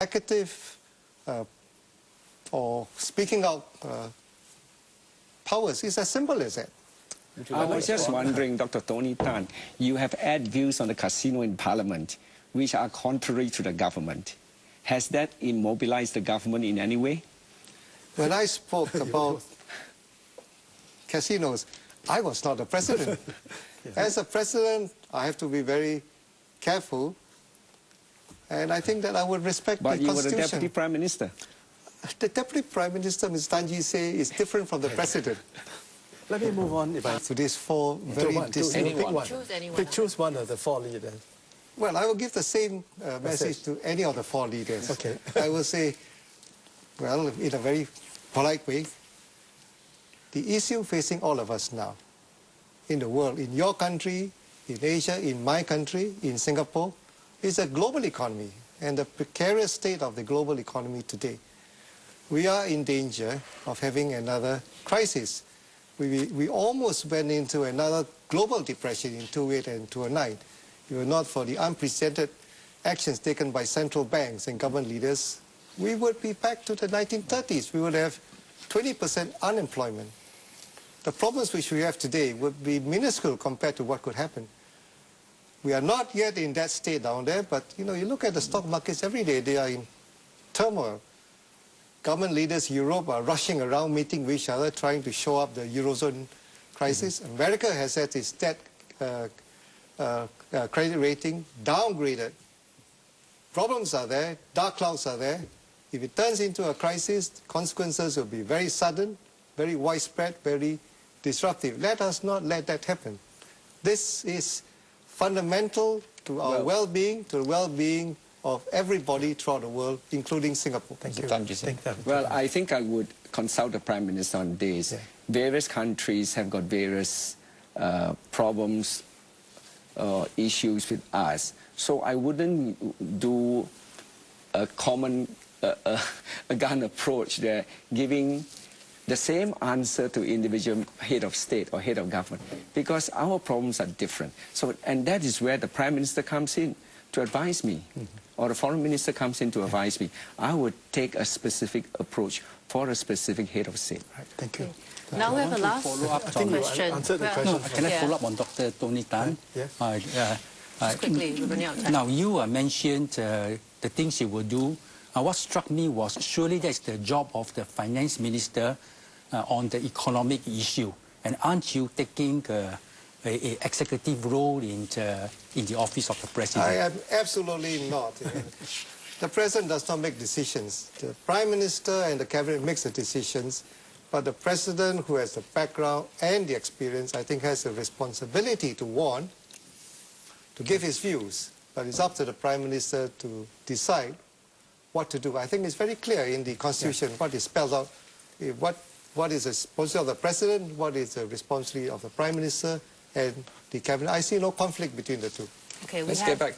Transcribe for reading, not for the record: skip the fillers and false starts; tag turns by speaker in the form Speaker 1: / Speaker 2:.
Speaker 1: executive or speaking out powers is as simple as that.
Speaker 2: I was just wondering, Dr. Tony Tan, you have had views on the casino in Parliament which are contrary to the government. Has that immobilized the government in any way?
Speaker 1: When I spoke about casinos, I was not the president. As a president, I have to be very careful, and I think that I would respect the Constitution. But
Speaker 2: you were the Deputy Prime Minister.
Speaker 1: The Deputy Prime Minister, Ms. Tanji say, is different from the President.
Speaker 3: Let me move on
Speaker 1: to these four very distinct...
Speaker 3: Choose one of the four leaders.
Speaker 1: Well, I will give the same message to any of the four leaders.
Speaker 3: Okay.
Speaker 1: I will say, well, in a very polite way, the issue facing all of us now, in the world, in your country, in Asia, in my country, in Singapore, is a global economy and the precarious state of the global economy today. We are in danger of having another crisis. We almost went into another global depression in 2008 and 2009. If it were not for the unprecedented actions taken by central banks and government leaders, we would be back to the 1930s. We would have 20% unemployment. The problems which we have today would be minuscule compared to what could happen. We are not yet in that state down there, but you look at the stock markets every day, they are in turmoil. Government leaders in Europe are rushing around meeting with each other, trying to show up the Eurozone crisis. America has had its debt credit rating downgraded. Problems are there, dark clouds are there. If it turns into a crisis, consequences will be very sudden, very widespread, very disruptive. Let us not let that happen. This is fundamental to our well-being, to the well-being of everybody throughout the world, including Singapore.
Speaker 3: Thank you.
Speaker 2: Well, I think I would consult the Prime Minister on this. Yeah. Various countries have got various problems, issues with us. So I wouldn't do a common gun approach there, giving the same answer to individual head of state or head of government, because our problems are different. So, and that is where the Prime Minister comes in to advise me, or the Foreign Minister comes in to advise me. I would take a specific approach for a specific head of state.
Speaker 3: Right, thank you.
Speaker 4: Now we have a last question.
Speaker 3: Can
Speaker 5: I follow up on Dr. Tony Tan?
Speaker 4: Just quickly, we're running out of time.
Speaker 5: Now, you mentioned the things you will do. What struck me was surely that's the job of the finance minister on the economic issue. And aren't you taking an executive role in the office of the president?
Speaker 1: I am absolutely not. The president does not make decisions. The prime minister and the cabinet makes the decisions. But the president, who has the background and the experience, I think has a responsibility to warn, to give his views. But it's up to the prime minister to decide what to do. I think it's very clear in the Constitution what is spelled out. What is the responsibility of the president, what is the responsibility of the prime minister and the cabinet. I see no conflict between the two.
Speaker 4: Okay,
Speaker 2: let's get back to